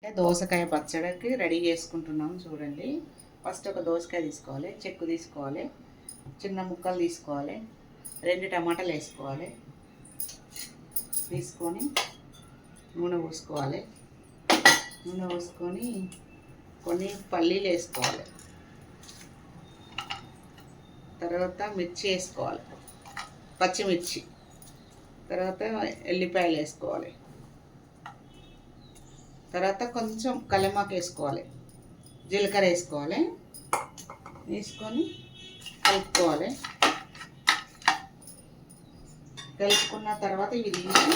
దోసకాయ పచ్చడికి రెడీ చేసుకుంటున్నాము చూడండి. ఫస్ట్ ఒక దోసకాయ తీసుకోవాలి, చెక్కు తీసుకోవాలి, చిన్న ముక్కలు తీసుకోవాలి, 2 టమాటాలు వేసుకోవాలి, తీసుకొని నూనె పోసుకోవాలి. నూనె పోసుకొని కొన్ని పల్లీలు వేసుకోవాలి, తర్వాత మిర్చి వేసుకోవాలి, పచ్చిమిర్చి, తర్వాత ఎల్లిపాయలు వేసుకోవాలి, తర్వాత కొంచెం కలెమాకు వేసుకోవాలి, జీలకర్ర వేసుకోవాలి, వేసుకొని కలుపుకోవాలి. కలుపుకున్న తర్వాత ఇవి తీసి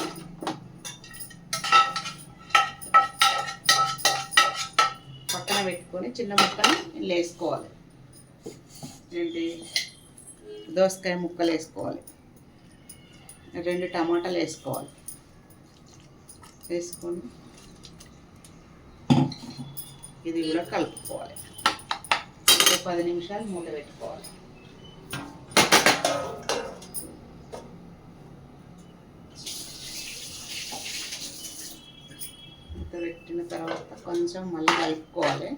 పక్కన పెట్టుకొని చిన్న ముక్కలు ఇలా వేసుకోవాలి. ఏంటి దోసకాయ ముక్కలు వేసుకోవాలి, 2 టమాటాలు వేసుకోవాలి. వేసుకొని ఇది కూడా కలుపుకోవాలి. 10 నిమిషాలు మూత పెట్టుకోవాలి. మూత పెట్టిన తర్వాత కొంచెం మళ్ళీ కలుపుకోవాలి.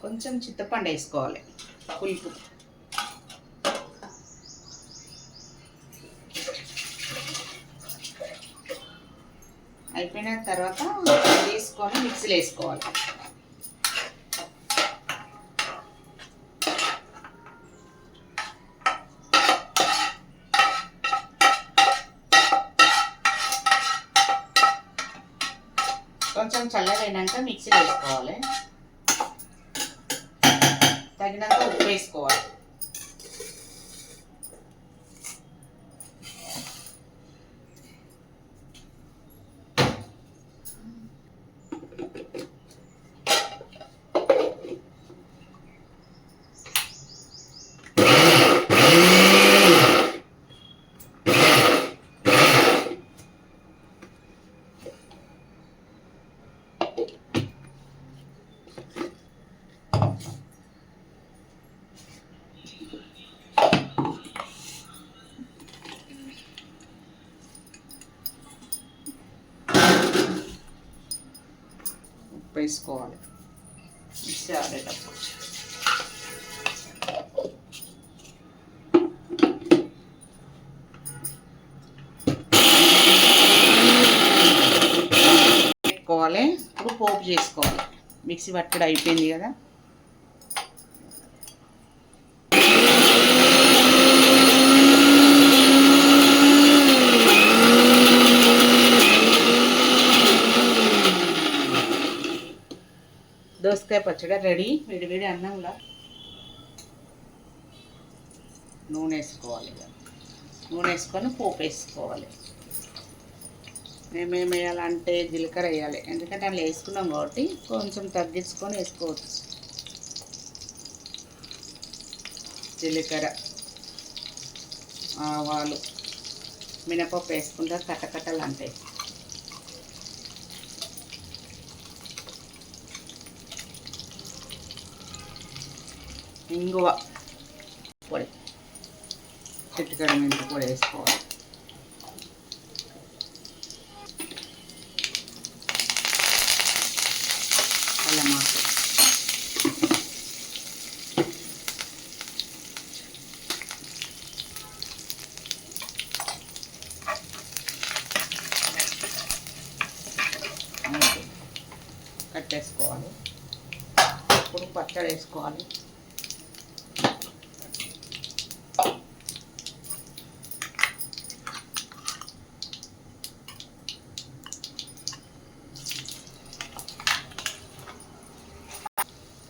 కొంచెం చింతపండు వేసుకోవాలి, పులుపు. అయిపోయిన తర్వాత తీసుకొని మిక్సీలో వేసుకోవాలి. కొంచెం చల్లగైనాక మిక్సీలో వేసుకోవాలి. తగినంత ఉప్పు వేసుకోవాలి. వేసుకోవాలి మిక్సీ ఆడేటప్పుడు. పెట్టుకోవాలి. ఇప్పుడు పోపు చేసుకోవాలి. మిక్సీ పట్టడం అయిపోయింది కదా, దోసకాయ పచ్చడి రెడీ. వేడి అన్నంలో నూనె వేసుకోవాలి. నూనె వేసుకొని పోపు వేసుకోవాలి. మేమేమి వేయాలంటే జీలకర్ర వేయాలి, ఎందుకంటే అందులో వేసుకున్నాం కాబట్టి కొంచెం తగ్గించుకొని వేసుకోవచ్చు. జీలకర్ర, ఆవాలు, మినపప్పు వేసుకుంటే కట్టకట్టలు అంటాయి. ఇంగువ పొడి, చిటికెడు మెంతి పొడి వేసుకోవాలి. కలమాకు, కట్టేసుకోవాలి. ఇప్పుడు పచ్చడి వేసుకోవాలి.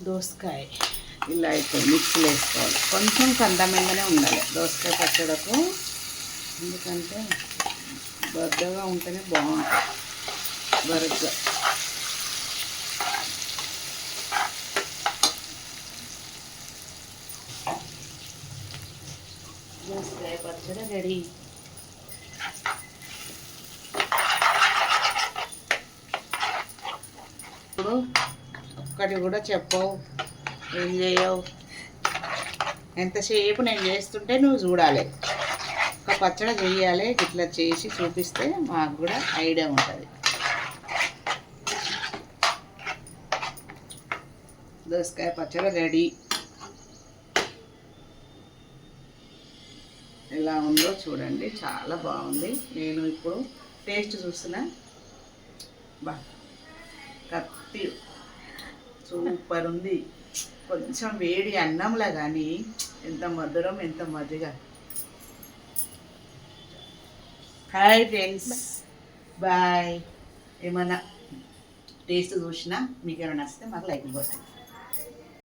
దోసకాయ ఇలా అయితే మిక్సీలో వేసుకోవాలి. కొంచెం కందమెంగానే ఉండాలి దోసకాయ పచ్చడకు, ఎందుకంటే బద్దగా ఉంటేనే బాగుంటుంది. బరగ్గా దోసకాయ పచ్చడి రెడీ. ఇప్పుడు ఒక్కటి కూడా చెప్పవు, ఏం చేయవు. ఎంతసేపు నేను చేస్తుంటే నువ్వు చూడాలి. ఒక పచ్చడి చేయాలి, ఇట్లా చేసి చూపిస్తే మాకు కూడా ఐడియా ఉంటుంది. దోసకాయ పచ్చడి రెడీ. ఎలా ఉందో చూడండి, చాలా బాగుంది. నేను ఇప్పుడు టేస్ట్ చూస్తున్నా. కత్తి సూపర్ ఉంది. కొంచెం వేడి అన్నంలా కానీ ఎంత మధురం, ఎంత మజ్జిగ. Hi friends, bye. ఏమన్నా టేస్ట్ చూసినా మీకు ఏమైనా నచ్చితే మాకు లైక్ కొట్టండి.